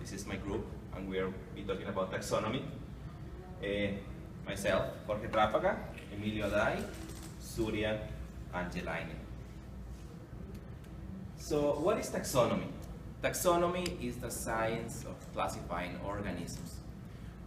This is my group, and we'll be talking about taxonomy. Myself, Jorge Tráfaga, Emilio Adai, Surya, and Jelaine. So what is taxonomy? Taxonomy is the science of classifying organisms.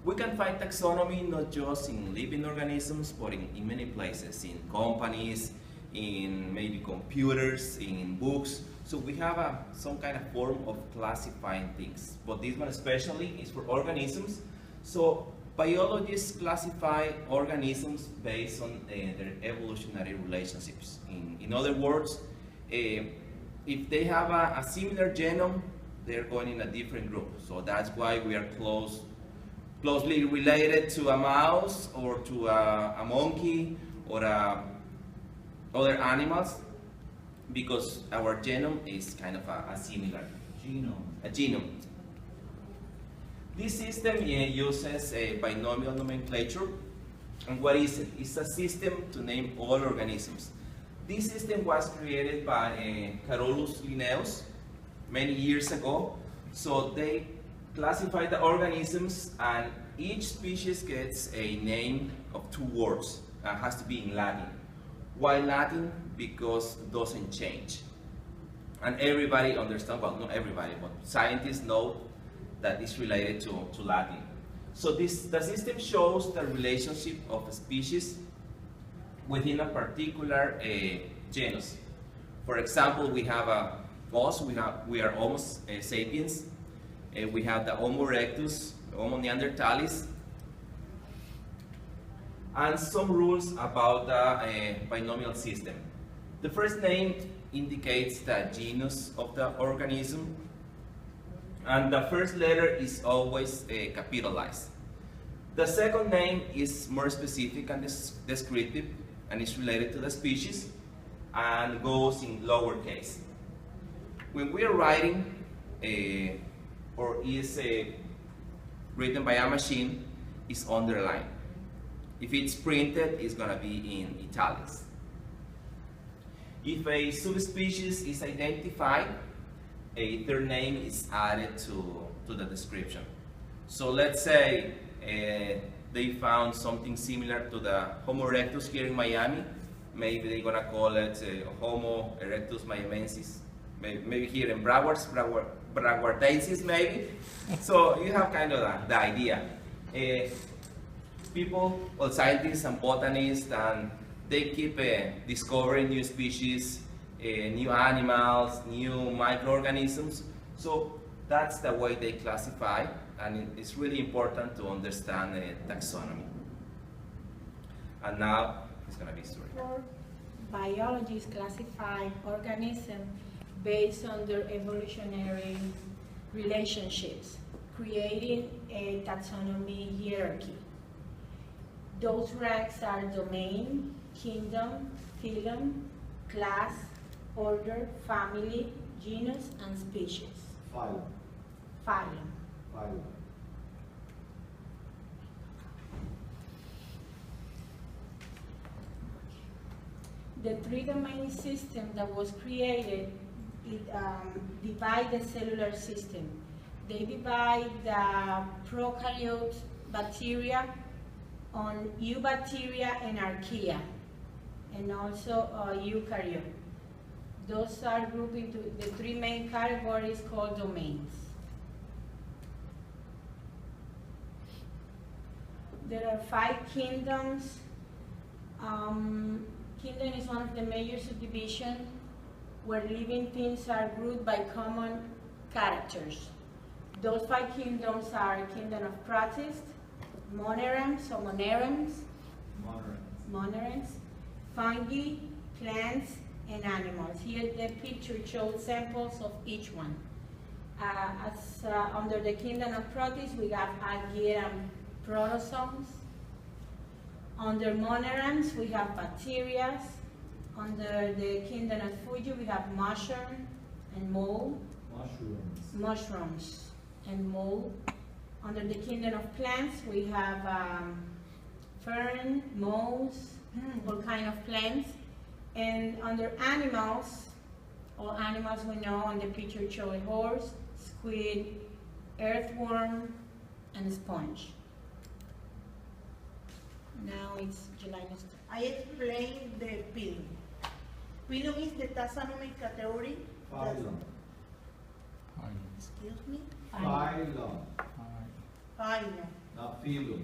We can find taxonomy not just in living organisms, but in many places, in companies, in maybe computers, in books. So we have some kind of form of classifying things. But this one especially is for organisms. So biologists classify organisms based on their evolutionary relationships. In other words, if they have a similar genome, they're going in a different group. So that's why we are closely related to a mouse or to a monkey or other animals, because our genome is kind of a similar genome. This system uses a binomial nomenclature. And what is it? It's a system to name all organisms. This system was created by Carolus Linnaeus many years ago. So they classify the organisms, and each species gets a name of 2 words. It has to be in Latin. Why Latin? Because it doesn't change. And everybody understands, well, not everybody, but scientists know that it's related to Latin. So the system shows the relationship of a species within a particular genus. For example, we have us, we are Homo sapiens, we have the Homo erectus, Homo neanderthalis, and some rules about the binomial system. The first name indicates the genus of the organism, and the first letter is always capitalized. The second name is more specific and descriptive, and is related to the species, and goes in lowercase. When we are writing, or is written by a machine, is underlined. If it's printed, it's going to be in italics. If a subspecies is identified, a third name is added to the description. So let's say they found something similar to the Homo erectus here in Miami. Maybe they're going to call it Homo erectus miamensis. Maybe here in Browardensis, maybe. So you have kind of the idea. People, well, scientists and botanists, and they keep discovering new species, new animals, new microorganisms. So that's the way they classify, and it's really important to understand taxonomy. And now it's going to be Surya. Biologists classify organisms based on their evolutionary relationships, creating a taxonomy hierarchy. Those ranks are domain, kingdom, phylum, class, order, family, genus, and species. Phylum. Phylum. Phylum. The 3-domain system that was created, it divides the cellular system. They divide the prokaryote bacteria on eubacteria and archaea, and also eukaryote. Those are grouped into the 3 main categories called domains. There are 5 kingdoms. Kingdom is one of the major subdivisions where living things are grouped by common characters. Those 5 kingdoms are kingdom of protists, monerans or monerans, fungi, plants, and animals. Here the picture shows samples of each one. Under the kingdom of protists, we have algae and protozoans. Under monerans, we have bacteria. Under the kingdom of fungi, we have mushroom and mold. Mushrooms and mold. Under the kingdom of plants, we have fern, moss, all kind of plants. And under animals, all animals we know on the picture show a horse, squid, earthworm, and sponge. Now it's Jelina's turn. I explained the phylum. Phylum is the taxonomy category. Phylum. Excuse me? Phylum. Phylum. Not phylum.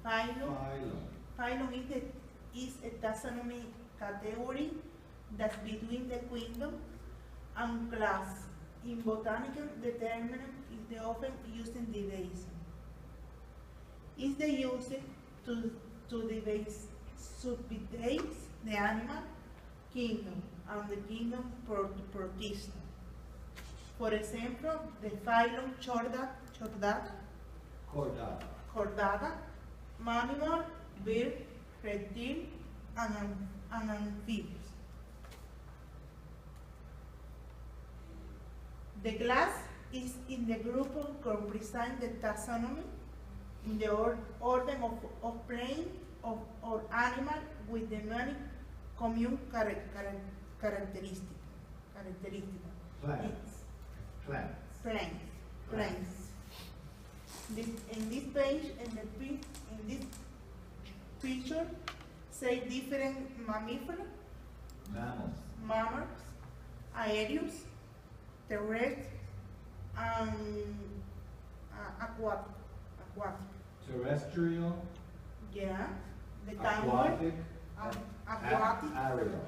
Phylum. Phylum. Phylum is a taxonomy category that's between the kingdom and class. In botanical, the term is often used in debating. Is the use to debate subdivides the animal kingdom and the kingdom protista. For example, the phylum Chordata, mammal, bird, reptile, and amphibians. The class is in the group comprising the taxonomy in the order of plane or animal with the many common characteristics. Plants. In this page, in this picture, say different mammals, aerials, terrestrial, and aquatic. Terrestrial, Yeah, the aquatic, aquatic, aerial.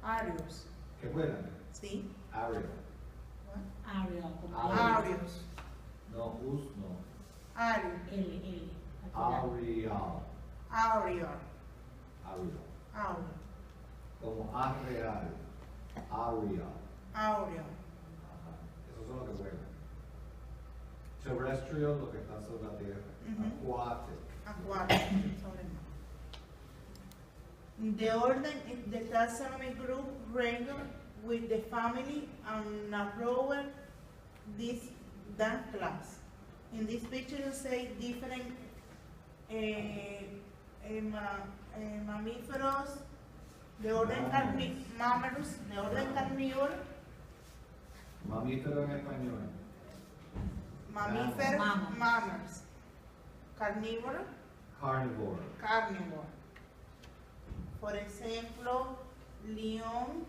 Aerials. ¿Qué fueran? Sí. Aerial. Aerials. No, no. Aerial. Aerial. Aerial. Aerial. Como arreal. Aerial. Aerial. Ajá. Esos son los que vuelan. Terrestrial, lo que está sobre la tierra. Ujú. Aquatic. The order is the taxonomy group regular with the family and narrower than class. In this picture you say different mamíferos, the orden mammals, the orden carnívoro, Mamífero en español. mamíferos, Mammals. mammals, carnívoro, Carnivore. Por ejemplo, león,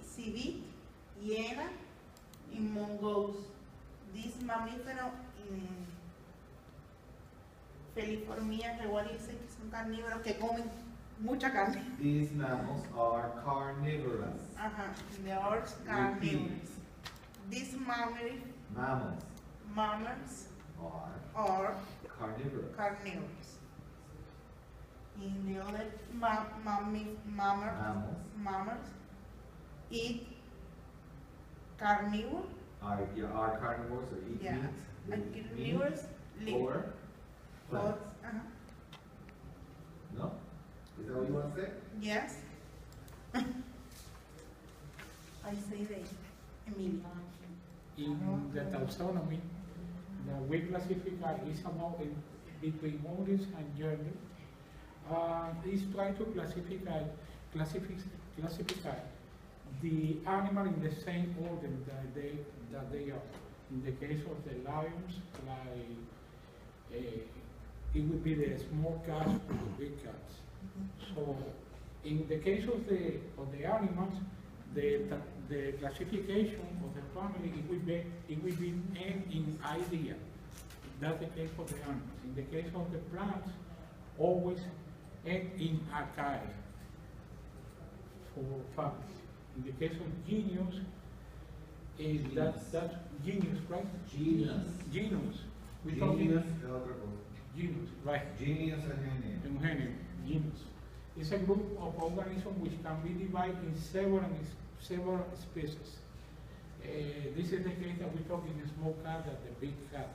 civet, hiena y mongoose. These mamíferos feliformía, que igual dicen que son carnívoros, que comen mucha carne. These mammals are carnivorous. Ajá, they are carnívoros. These Mammals mammals are are carnivorous. carnívoros. In the other mammals eat carnivore, Are carnivores or eat yeah, meat? They and eat carnivores meat live. or plants. No? Is that what you want to say? Yes. I say they, Emilia. In the taxonomy, the way classify is about between orders and gender. Is try to classify the animal in the same order that they are. In the case of the lions, like it would be the small cats or the big cats. So, in the case of the animals, the classification of the family it will be in idea. That's the case for the animals. In the case of the plants, always end in archive for families. In the case of genus, is that genus, right? Genus. We're talking Genius es otra cosa. genus, right? Genius es genio. Eugenio, genus. It's a group of organisms which can be divided in several species. This is the case that we're talking a small cat that the big cat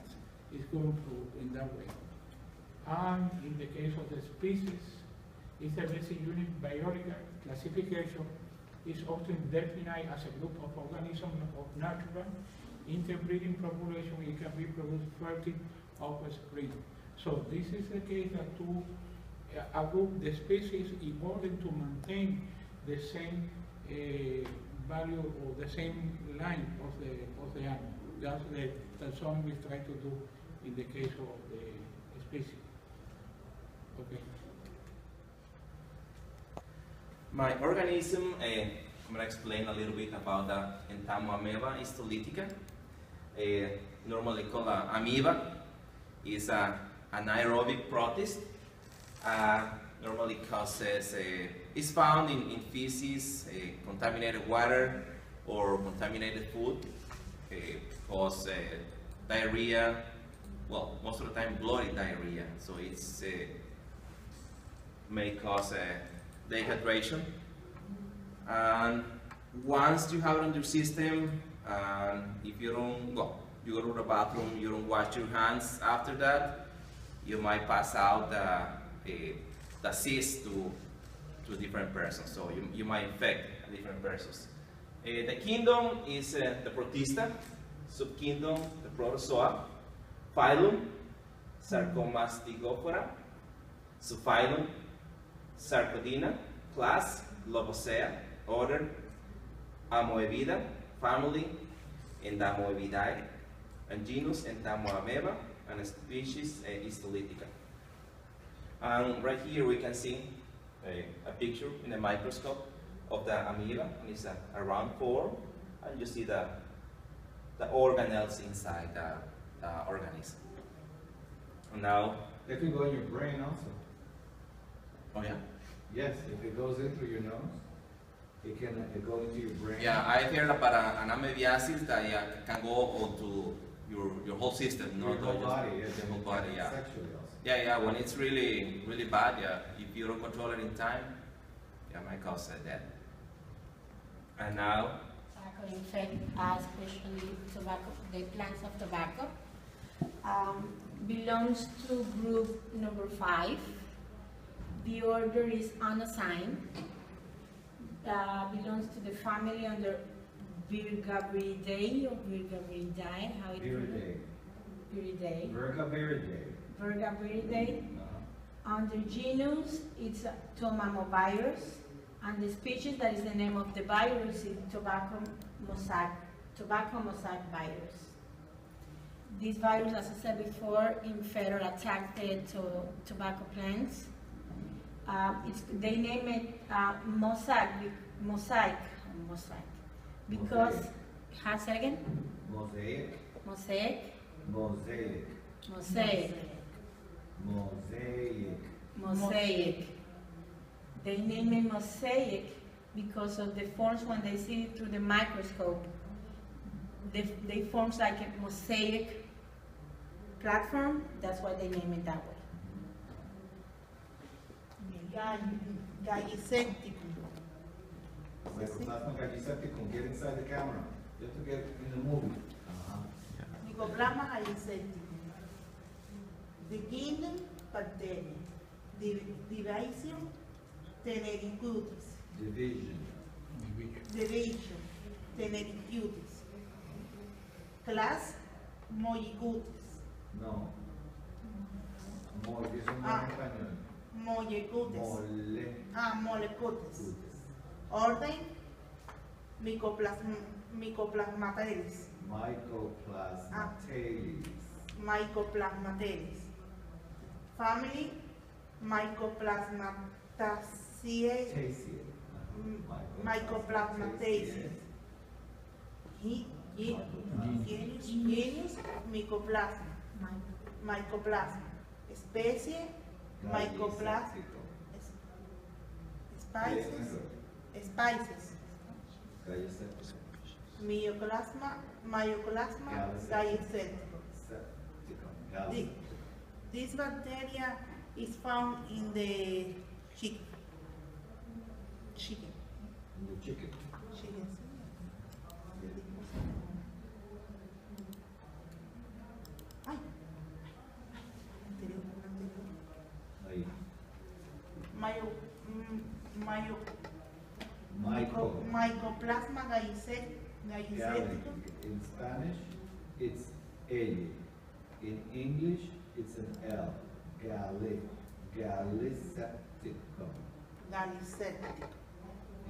is going through in that way. And in the case of the species, it's a basic unit biological classification is often defined as a group of organisms of natural interbreeding population. It can be produced fertile offspring. So this is the case that to a group the species in order to maintain the same value or the same line of the animal. That's the taxonomy is trying to do in the case of the species. Okay. My organism, I'm going to explain a little bit about the Entamoeba histolytica, normally called amoeba. Is an anaerobic protist. Normally causes, is found in feces, contaminated water, or contaminated food. Cause diarrhea, well, most of the time bloody diarrhea. So it's may cause dehydration. And once you have it on your system, if you don't go, you go to the bathroom, you don't wash your hands after that, you might pass out the cyst to different persons. So you might infect different persons. The kingdom is the Protista, subkingdom the Protozoa, phylum Sarcomastigophora, subphylum Sarcodina, class Lobosea, order Amoebida, family Entamoebidae, and genus Entamoeba, and species Histolytica. And right here we can see a picture in a microscope of the amoeba, and it's a round form, and you see the organelles inside the organism. And now, It can go in your brain also. oh yeah? Yes, if it goes in through your nose, it can go into your brain. Yeah, I heard about an amoebiasis that can go onto your whole system, Your not whole just body, yeah, the whole body, yeah. Sexually also. Yeah, when it's really, really bad, yeah, if you don't control it in time, yeah, might cause death. And now, Tobacco infect, especially tobacco, the plants of tobacco, belongs to group number 5. The order is unassigned. Belongs to the family under Virgaviridae or Virgaviridae, how it Viridae. Viridae. Virgaviridae. Virgaviridae. Under genus, it's Tomamovirus, and the species that is the name of the virus is tobacco mosaic virus. This virus, as I said before, in federal attacked tobacco plants. They name it mosaic because has it again? Mosaic. Mosaic. Mosaic. Mosaic. Mosaic. Mosaic. They name it mosaic because of the forms when they see it through the microscope. They forms like a mosaic platform. That's why they name it that way. Gallicecticum. Mycoplasma gallisepticum. Get inside the camera. You have to get in the movie. Mycoplasma gallicecticum. The kingdom Bacteria. Division Tenericutis. Division. Division Tenericutis. Class Moyicutis. No. Mole, es un Ah. en español. Moyicutis. Mole. Molecutis. Orden Mycoplasmatelis. Mycoplasmatelis. Mycoplasmatelis. Family Mycoplasmataceae. Taceae. Mycoplasmataceae. Genus Mycoplasma. Mycoplasma. Especie Mycoplasma. Spices. Gallisepticum. Mycoplasma gallicecticum. This bacteria is found in the chicken. In the chicken. Chickens. Ay. Anterior. Ahí. Mycoplasma gallicecticum. In Spanish, it's L. In English, it's an L. Gallisepticum. Gallicecticum.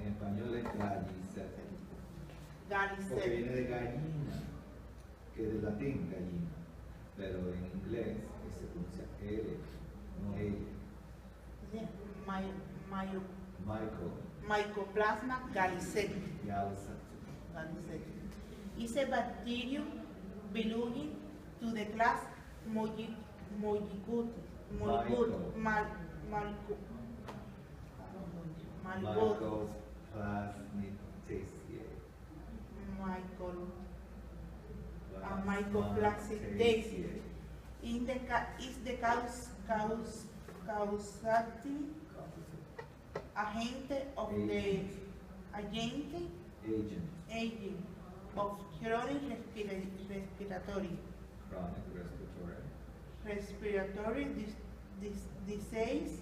En español es gallicet. Porque Gallicet. viene de gallina, que es del latín gallina. Pero en inglés se pronuncia L, no ella. Michael. Mycoplasma galliceti. Gallicet. Galliceti is a bacterium belonging to the class Mycoplasmaceae. Mycoplasmaceae. Is the causative agent of the agent of chronic respiratory disease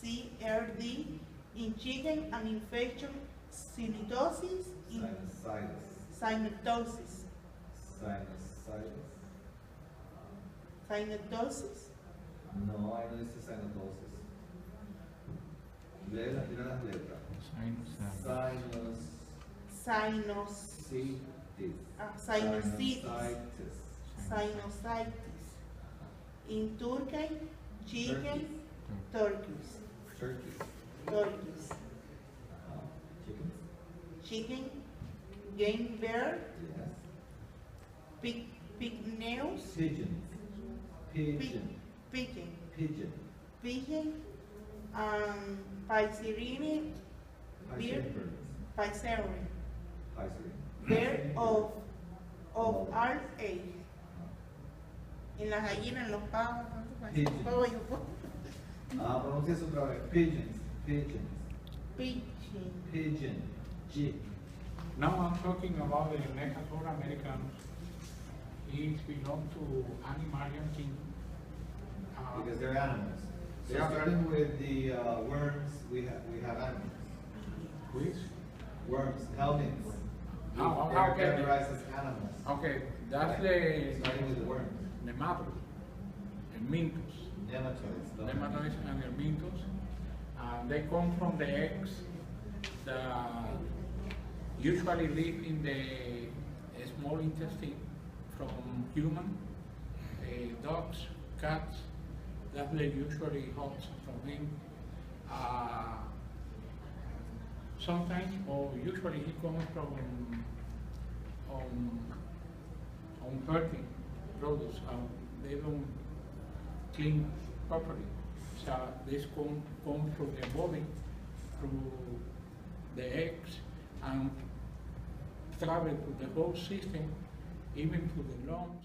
(CRD) in chicken and infection sinusosis in sinusosis. Sinusosis. No, ahí no dice sinusosis. Lee las letras. Sinusitis. In Turkey, chicken, turkeys. Chickens. Chicken, game bird, Yes. pygmeus, Pigeon. pigeon, Piscine, Piscine, bird of all age. En las gallinas, en los pavos, Pigeon. pollo, Pronuncia eso otra vez. Pigeons. pigeon. G. Now I'm talking about the Necator americanus. It belongs to animalian kingdom. Because they're animals. So starting with the worms, we have animals. Which? Worms, helminths. Oh, They're okay. categorized as animals. Okay, that's Starting with the worms. nematodes, helminths. Nematodes. Nematodes and helminths. They come from the eggs that usually live in the small intestine from human, dogs, cats, that they usually host from him. Sometimes, or usually, he comes from unhealthy products. They don't clean properly. So this come through the body, through the eggs, and travel to the whole system, even to the lungs.